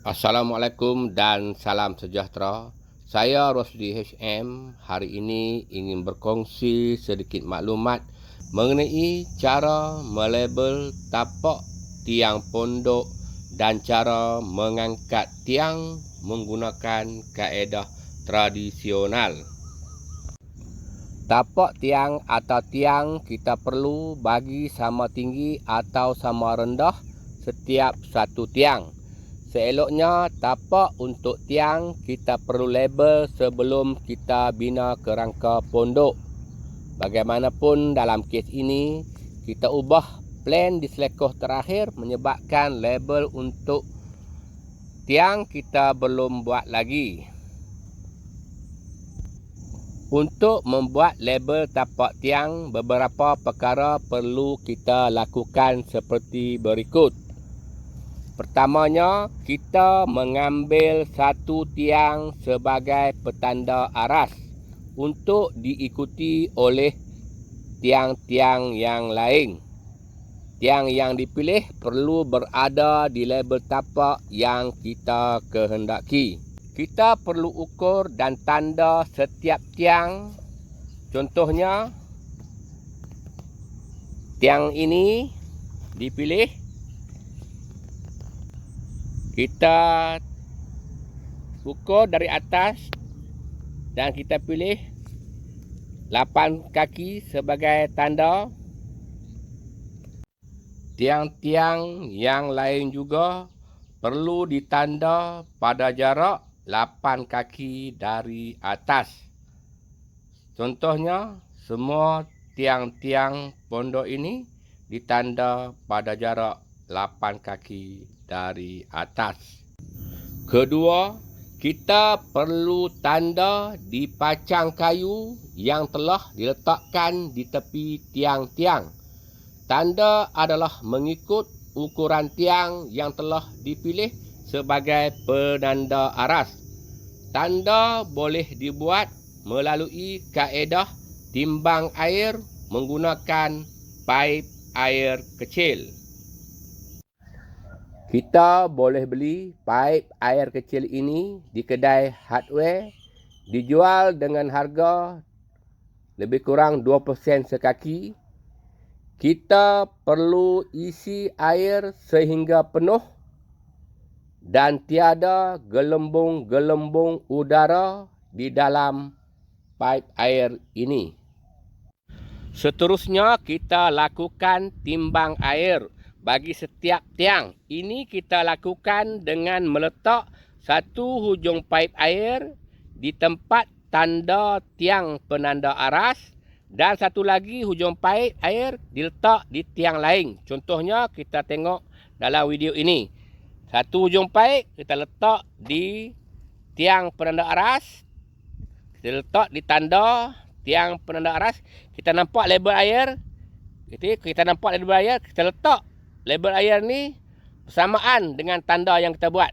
Assalamualaikum dan salam sejahtera. Saya Rosdi HM hari ini ingin berkongsi sedikit maklumat mengenai cara melabel tapak tiang pondok dan cara mengangkat tiang menggunakan kaedah tradisional. Tapak tiang atau tiang kita perlu bagi sama tinggi atau sama rendah setiap satu tiang. Seeloknya tapak untuk tiang kita perlu label sebelum kita bina kerangka pondok. Bagaimanapun dalam kes ini kita ubah plan di selekoh terakhir menyebabkan label untuk tiang kita belum buat lagi. Untuk membuat label tapak tiang, beberapa perkara perlu kita lakukan seperti berikut. Pertamanya, kita mengambil satu tiang sebagai petanda aras untuk diikuti oleh tiang-tiang yang lain. Tiang yang dipilih perlu berada di label tapak yang kita kehendaki. Kita perlu ukur dan tanda setiap tiang. Contohnya, tiang ini dipilih. Kita ukur dari atas dan kita pilih 8 kaki sebagai tanda. Tiang-tiang yang lain juga perlu ditanda pada jarak 8 kaki dari atas. Contohnya, semua tiang-tiang pondok ini ditanda pada jarak 8 kaki dari atas. Kedua, kita perlu tanda di pacang kayu yang telah diletakkan di tepi tiang-tiang. Tanda adalah mengikut ukuran tiang yang telah dipilih sebagai penanda aras. Tanda boleh dibuat melalui kaedah timbang air menggunakan paip air kecil. Kita boleh beli paip air kecil ini di kedai hardware, dijual dengan harga lebih kurang 2% sekaki. Kita perlu isi air sehingga penuh dan tiada gelembung-gelembung udara di dalam paip air ini. Seterusnya, kita lakukan timbang air bagi setiap tiang. Ini kita lakukan dengan meletak satu hujung paip air di tempat tanda tiang penanda aras dan satu lagi hujung paip air diletak di tiang lain. Contohnya kita tengok dalam video ini. Satu hujung paip kita letak di tiang penanda aras. Kita letak di tanda tiang penanda aras. Kita nampak label air. Kita nampak label air, kita letak label air ni bersamaan dengan tanda yang kita buat.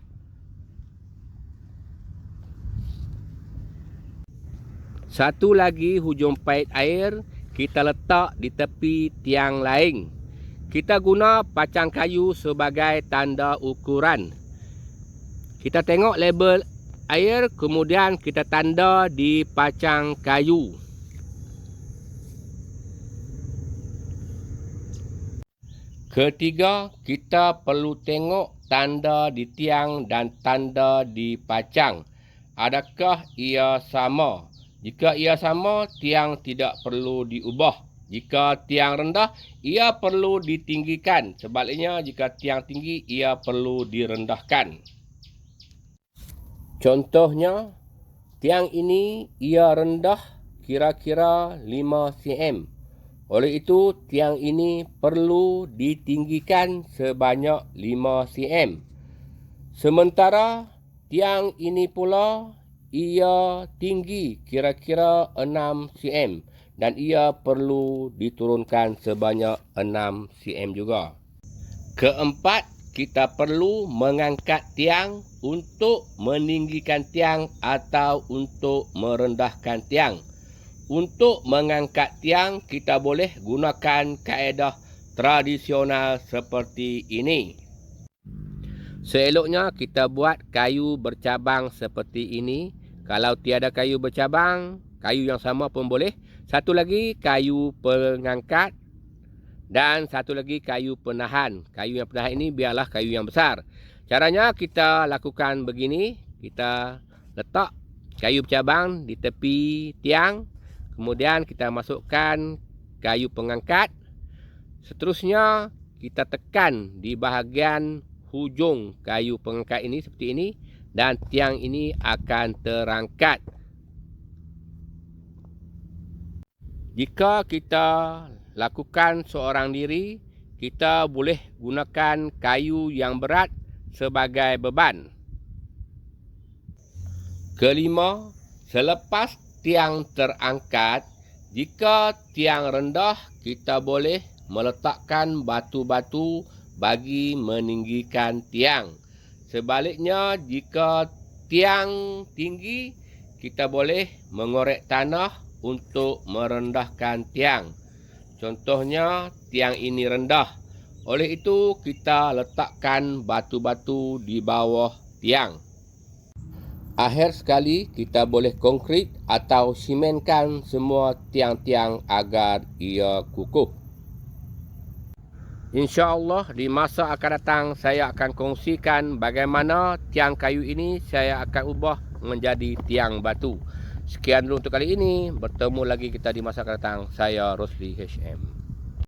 Satu lagi hujung paip air kita letak di tepi tiang lain. Kita guna pacang kayu sebagai tanda ukuran. Kita tengok label air, kemudian kita tanda di pacang kayu. Ketiga, kita perlu tengok tanda di tiang dan tanda di pacang. Adakah ia sama? Jika ia sama, tiang tidak perlu diubah. Jika tiang rendah, ia perlu ditinggikan. Sebaliknya, jika tiang tinggi, ia perlu direndahkan. Contohnya, tiang ini ia rendah kira-kira 5 cm. Oleh itu, tiang ini perlu ditinggikan sebanyak 5 cm. Sementara tiang ini pula ia tinggi kira-kira 6 cm dan ia perlu diturunkan sebanyak 6 cm juga. Keempat, kita perlu mengangkat tiang untuk meninggikan tiang atau untuk merendahkan tiang. Untuk mengangkat tiang, kita boleh gunakan kaedah tradisional seperti ini. Seeloknya kita buat kayu bercabang seperti ini. Kalau tiada kayu bercabang, kayu yang sama pun boleh. Satu lagi kayu pengangkat dan satu lagi kayu penahan. Kayu yang penahan ini biarlah kayu yang besar. Caranya kita lakukan begini. Kita letak kayu bercabang di tepi tiang. Kemudian kita masukkan kayu pengangkat. Seterusnya kita tekan di bahagian hujung kayu pengangkat ini seperti ini. Dan tiang ini akan terangkat. Jika kita lakukan seorang diri, kita boleh gunakan kayu yang berat sebagai beban. Kelima, selepas tiang terangkat, jika tiang rendah, kita boleh meletakkan batu-batu bagi meninggikan tiang. Sebaliknya, jika tiang tinggi, kita boleh mengorek tanah untuk merendahkan tiang. Contohnya, tiang ini rendah. Oleh itu, kita letakkan batu-batu di bawah tiang. Akhir sekali, kita boleh konkrit atau simenkan semua tiang-tiang agar ia kukuh. InsyaAllah di masa akan datang saya akan kongsikan bagaimana tiang kayu ini saya akan ubah menjadi tiang batu. Sekian dulu untuk kali ini. Bertemu lagi kita di masa akan datang. Saya Rosli HM.